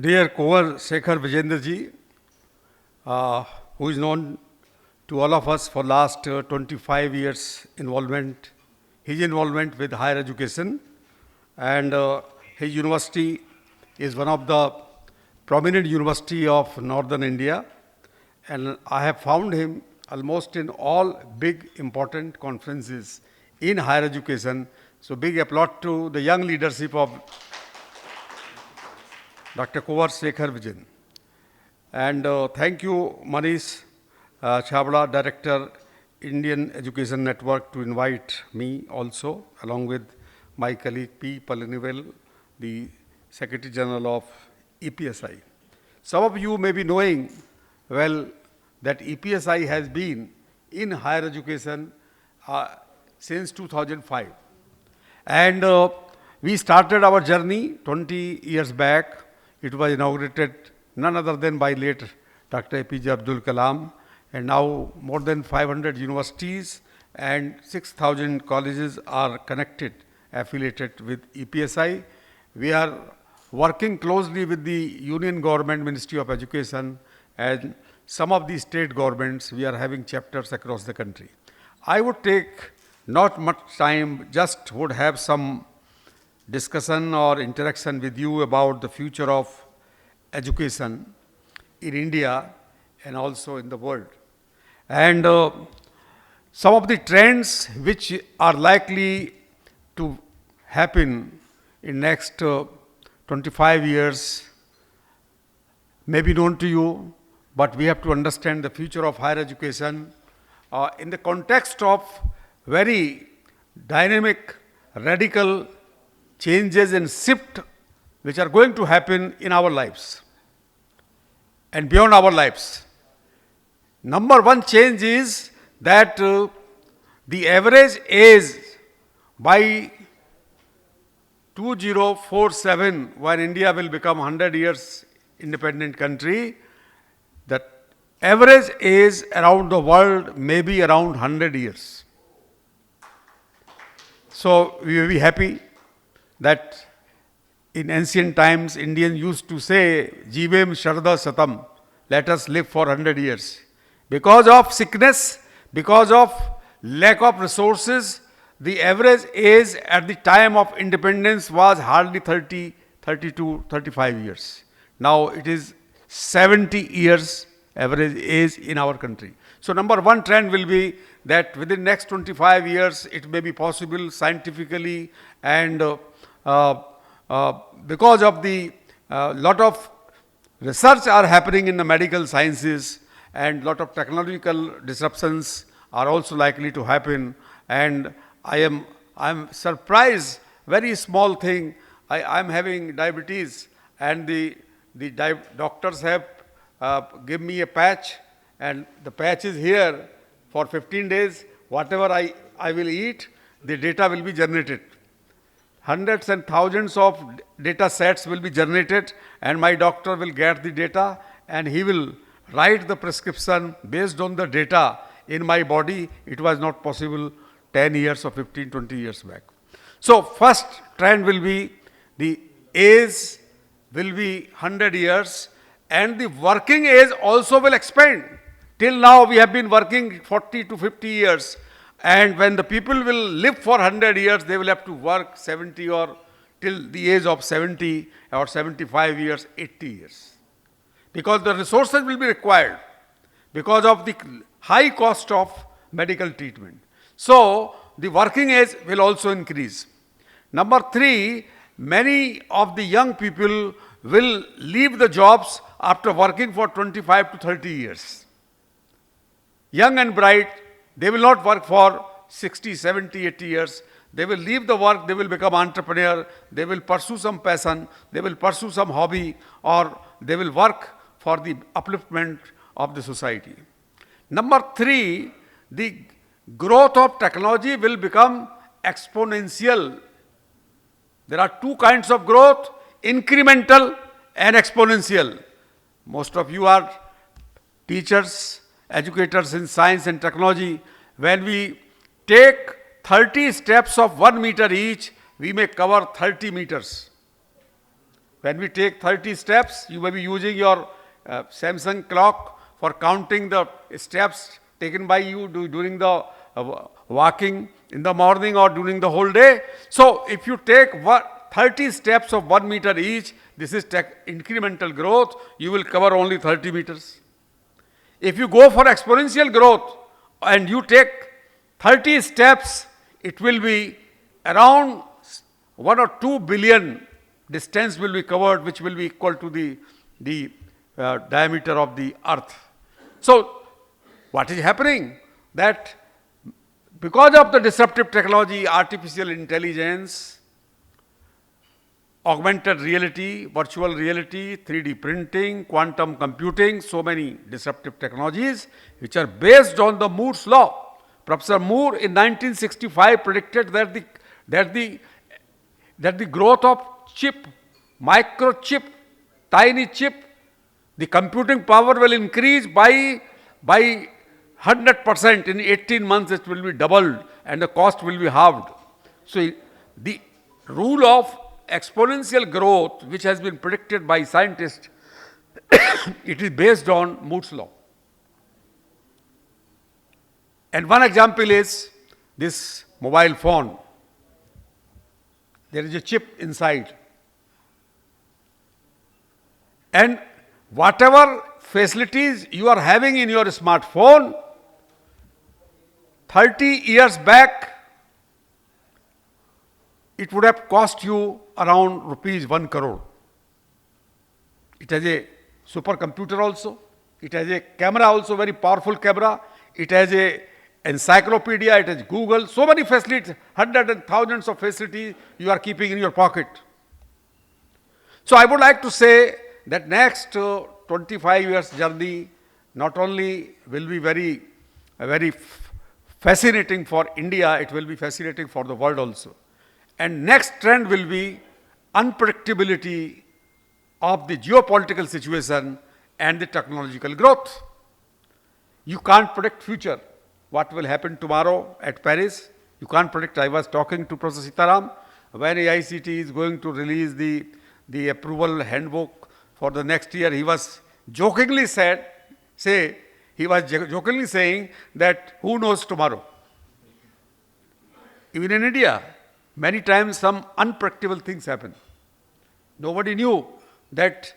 Dear Kuwar Shekhar Vijendraji, who is known to all of us for last 25 years his involvement with higher education, and his university is one of the prominent university of northern India, and I have found him almost in all big important conferences in higher education. So big applaud to the young leadership of Dr. Kuwar Shekhar Vijen. And thank you, Manish Chabla, Director, Indian Education Network, to invite me also, along with my colleague P. Palanivel, the Secretary General of EPSI. Some of you may be knowing well that EPSI has been in higher education since 2005. And we started our journey 20 years back. It was inaugurated none other than by late Dr. APJ Abdul Kalam, and now more than 500 universities and 6,000 colleges are connected, affiliated with EPSI. We are working closely with the Union Government Ministry of Education and some of the state governments. We are having chapters across the country. I would take not much time, just would have some discussion or interaction with you about the future of education in India and also in the world. And some of the trends which are likely to happen in next 25 years may be known to you, but we have to understand the future of higher education in the context of very dynamic, radical changes and shift which are going to happen in our lives and beyond our lives. Number one change is that the average age by 2047, when India will become 100 years independent country, the average age around the world may be around 100 years. So we will be happy that in ancient times, Indians used to say, Jivem Sharda Satam, let us live for 100 years. Because of sickness, because of lack of resources, the average age at the time of independence was hardly 30, 32, 35 years. Now it is 70 years average age in our country. So number one trend will be that within next 25 years, it may be possible scientifically and because of the lot of research are happening in the medical sciences and lot of technological disruptions are also likely to happen. And I am surprised, very small thing, I am having diabetes and the doctors have give me a patch, and the patch is here for 15 days. Whatever I will eat, the data will be generated. Hundreds and thousands of data sets will be generated, and my doctor will get the data and he will write the prescription based on the data in my body. It was not possible 10 years or 15, 20 years back. So first trend will be the age will be 100 years, and the working age also will expand. Till now we have been working 40 to 50 years. And when the people will live for 100 years, they will have to work 70 or till the age of 70 or 75 years, 80 years. Because the resources will be required because of the high cost of medical treatment. So the working age will also increase. Number three, many of the young people will leave the jobs after working for 25 to 30 years. Young and bright, they will not work for 60, 70, 80 years. They will leave the work, they will become entrepreneur, they will pursue some passion, they will pursue some hobby, or they will work for the upliftment of the society. Number three, the growth of technology will become exponential. There are two kinds of growth, incremental and exponential. Most of you are teachers, educators in science and technology. When we take 30 steps of 1 meter each, we may cover 30 meters. When we take 30 steps, you may be using your Samsung clock for counting the steps taken by you during the walking in the morning or during the whole day. So if you take 30 steps of 1 meter each, this is incremental growth, you will cover only 30 meters. If you go for exponential growth and you take 30 steps, it will be around 1 or 2 billion distance will be covered, which will be equal to the diameter of the earth. So what is happening? That because of the disruptive technology, artificial intelligence, augmented reality, virtual reality, 3D printing, quantum computing, so many disruptive technologies which are based on the Moore's law. Professor Moore in 1965 predicted that the growth of chip, microchip, tiny chip, the computing power will increase by 100%. In 18 months it will be doubled and the cost will be halved. So the rule of exponential growth, which has been predicted by scientists, it is based on Moore's law. And one example is this mobile phone. There is a chip inside. And whatever facilities you are having in your smartphone, 30 years back, it would have cost you around rupees 1 crore. It has a supercomputer also. It has a camera also, very powerful camera. It has a encyclopedia, it has Google, so many facilities, hundreds and thousands of facilities you are keeping in your pocket. So I would like to say that next 25 years journey not only will be very fascinating for India, it will be fascinating for the world also. And next trend will be unpredictability of the geopolitical situation and the technological growth. You can't predict future. What will happen tomorrow at Paris? You can't predict. I was talking to Professor Sitaram when AICT is going to release the approval handbook for the next year. He was jokingly saying that who knows tomorrow? Even in India, many times some unpredictable things happen. Nobody knew that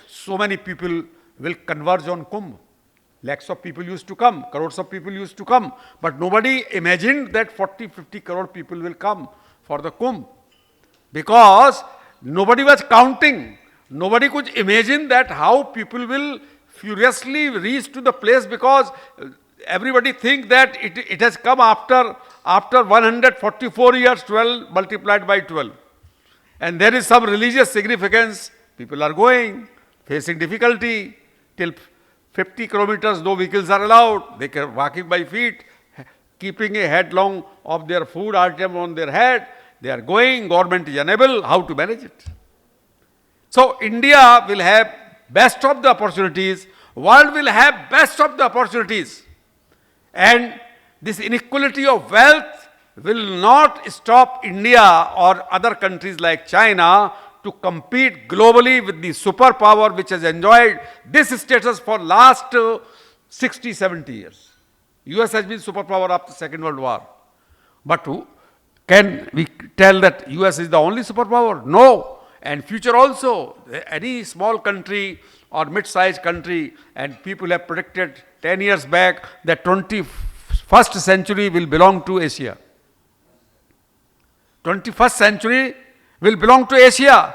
so many people will converge on Kumbh. Lakhs of people used to come, crores of people used to come, but nobody imagined that 40-50 crore people will come for the Kumbh. Because nobody was counting. Nobody could imagine that how people will furiously reach to the place, because everybody think that it has come after 144 years, 12 multiplied by 12. And there is some religious significance. People are going, facing difficulty till 50 kilometers, no vehicles are allowed. They are walking by feet, keeping a headlong of their food item on their head. They are going, government is unable how to manage it. So India will have best of the opportunities, world will have best of the opportunities. And this inequality of wealth will not stop India or other countries like China to compete globally with the superpower which has enjoyed this status for last 60-70 years. US has been superpower after the Second World War. But can we tell that US is the only superpower? No. And future also, any small country or mid-sized country, and people have predicted 10 years back that 21st century will belong to Asia. 21st century will belong to Asia,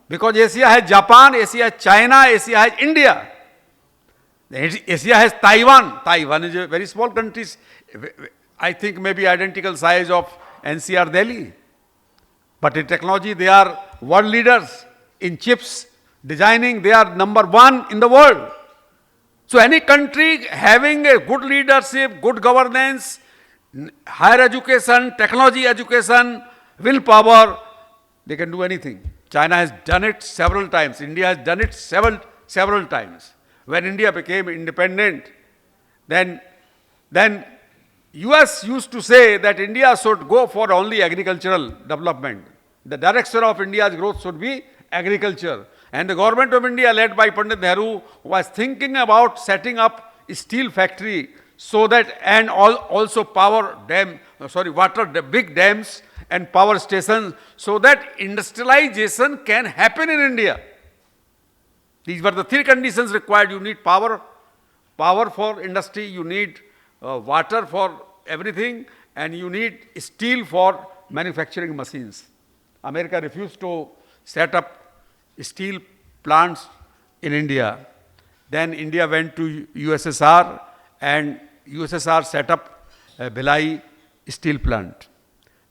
because Asia has Japan, Asia has China, Asia has India. Asia has Taiwan. Taiwan is a very small country, I think maybe identical size of NCR Delhi. But in technology, they are world leaders. In chips, designing, they are number one in the world. So any country having a good leadership, good governance, higher education, technology education, willpower, they can do anything. China has done it several times. India has done it several times. When India became independent, then US used to say that India should go for only agricultural development. The direction of India's growth should be agriculture. And the government of India, led by Pandit Nehru, was thinking about setting up a steel factory so that, and also big dams and power stations, so that industrialization can happen in India. These were the three conditions required. You need power for industry, you need water for everything, and you need steel for manufacturing machines. America refused to set up steel plants in India. Then India went to USSR, and USSR set up a Bhilai steel plant.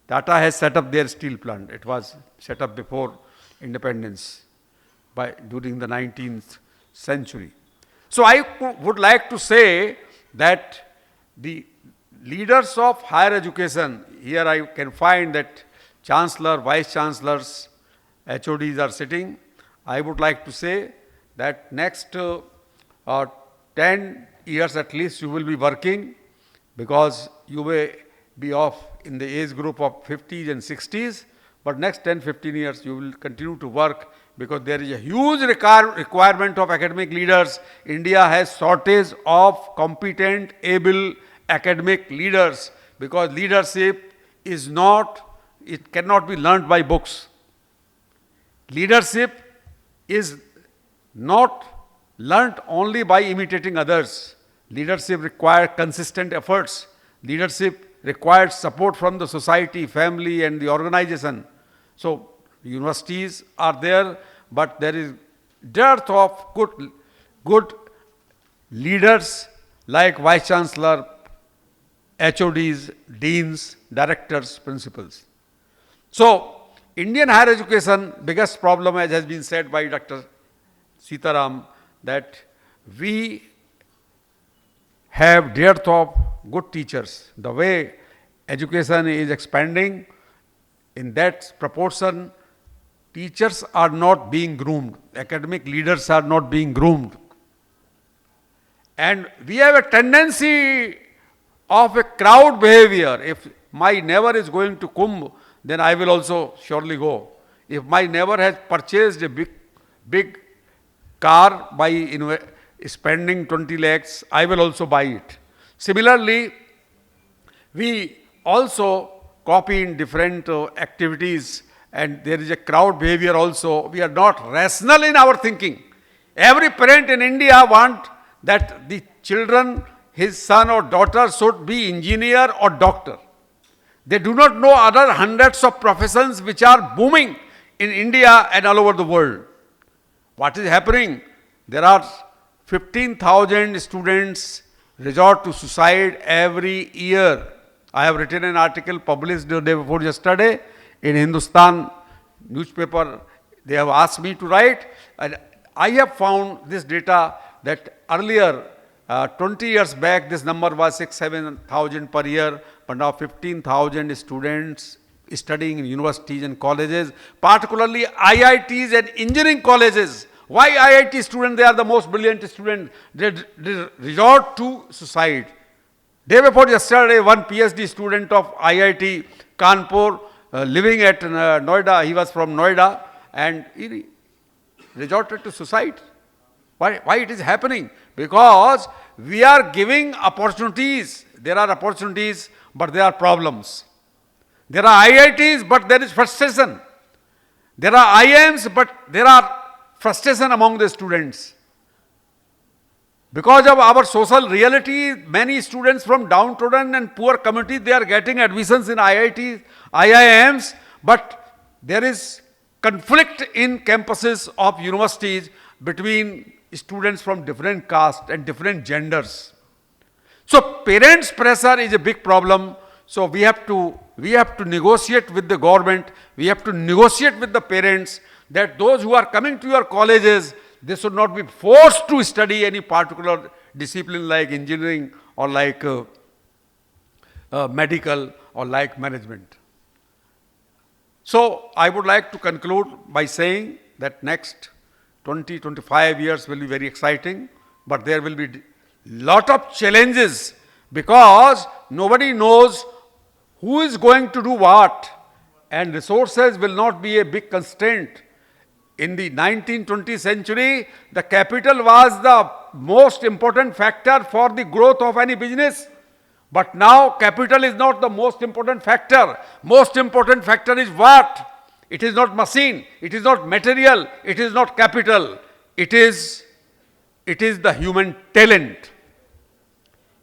Tata has set up their steel plant. It was set up before independence, during the 19th century. So I would like to say that the leaders of higher education, here I can find that Chancellor, Vice Chancellors, HODs are sitting. I would like to say that next 10 years at least you will be working, because you may be off in the age group of 50s and 60s, but next 10-15 years you will continue to work, because there is a huge requirement of academic leaders. India has shortage of competent, able academic leaders, because leadership is not, it cannot be learned by books. Leadership is not learnt only by imitating others. Leadership requires consistent efforts. Leadership requires support from the society, family, and the organization. So universities are there, but there is dearth of good leaders like Vice Chancellor, HODs, deans, directors, principals. So Indian higher education biggest problem, as has been said by Dr. Sitaram, that we have dearth of good teachers. The way education is expanding, in that proportion, teachers are not being groomed. Academic leaders are not being groomed. And we have a tendency of a crowd behavior. If my neighbor is going to Kumbh, then I will also surely go. If my neighbor has purchased a big car by spending 20 lakhs, I will also buy it. Similarly, we also copy in different activities, and there is a crowd behavior also. We are not rational in our thinking. Every parent in India wants that the children, his son or daughter, should be engineer or doctor. They do not know other hundreds of professions which are booming in India and all over the world. What is happening? There are 15,000 students resort to suicide every year. I have written an article published the day before yesterday in Hindustan newspaper. They have asked me to write, and I have found this data that earlier, 20 years back, this number was 6,000-7,000 per year, but now 15,000 students studying in universities and colleges, particularly IITs and engineering colleges. Why IIT students? They are the most brilliant students. They resort to suicide. Day before yesterday, one PhD student of IIT Kanpur, living at Noida, he was from Noida, and he resorted to suicide. Why it is happening? Because we are giving opportunities. There are opportunities, but there are problems. There are IITs, but there is frustration. There are IIMs, but there are frustration among the students. Because of our social reality, many students from downtrodden and poor communities, they are getting admissions in IITs, IIMs, but there is conflict in campuses of universities between students from different castes and different genders. So parents' pressure is a big problem. So we have to negotiate with the government, we have to negotiate with the parents, that those who are coming to your colleges, they should not be forced to study any particular discipline like engineering or like medical or like management. So I would like to conclude by saying that next 20-25 years will be very exciting, but there will be lot of challenges, because nobody knows who is going to do what. and resources will not be a big constraint. In the 19th-20th century, the capital was the most important factor for the growth of any business. But now capital is not the most important factor. Most important factor is what? It is not machine, it is not material, it is not capital. It is the human talent.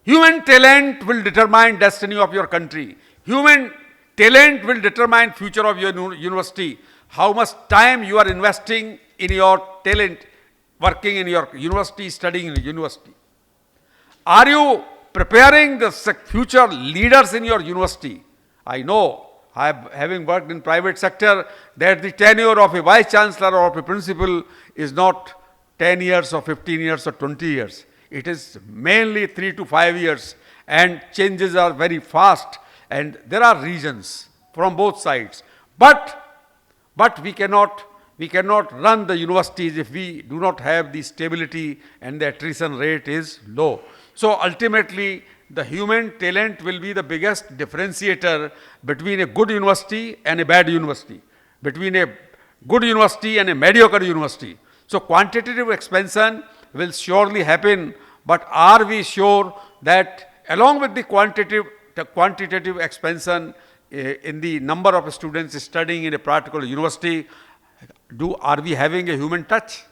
Human talent will determine destiny of your country. Human talent will determine future of your university. How much time you are investing in your talent, working in your university, studying in university. Are you preparing the future leaders in your university? I know, having worked in private sector, that the tenure of a vice chancellor or of a principal is not 10 years or 15 years or 20 years. It is mainly 3 to 5 years, and changes are very fast, and there are reasons from both sides. But we cannot run the universities if we do not have the stability and the attrition rate is low. So ultimately, the human talent will be the biggest differentiator between a good university and a bad university, between a good university and a mediocre university. So quantitative expansion will surely happen, but are we sure that along with the quantitative expansion in the number of students studying in a particular university, are we having a human touch?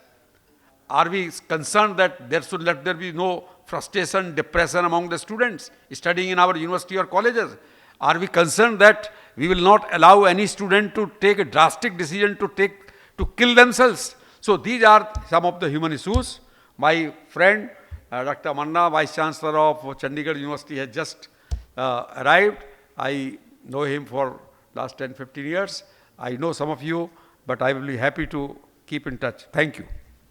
Are we concerned that let there be no frustration, depression among the students studying in our university or colleges? Are we concerned that we will not allow any student to take a drastic decision to kill themselves? So these are some of the human issues. My friend Dr. Manna, Vice Chancellor of Chandigarh University, has just arrived. I know him for last 10-15 years. I know some of you, but I will be happy to keep in touch. Thank you.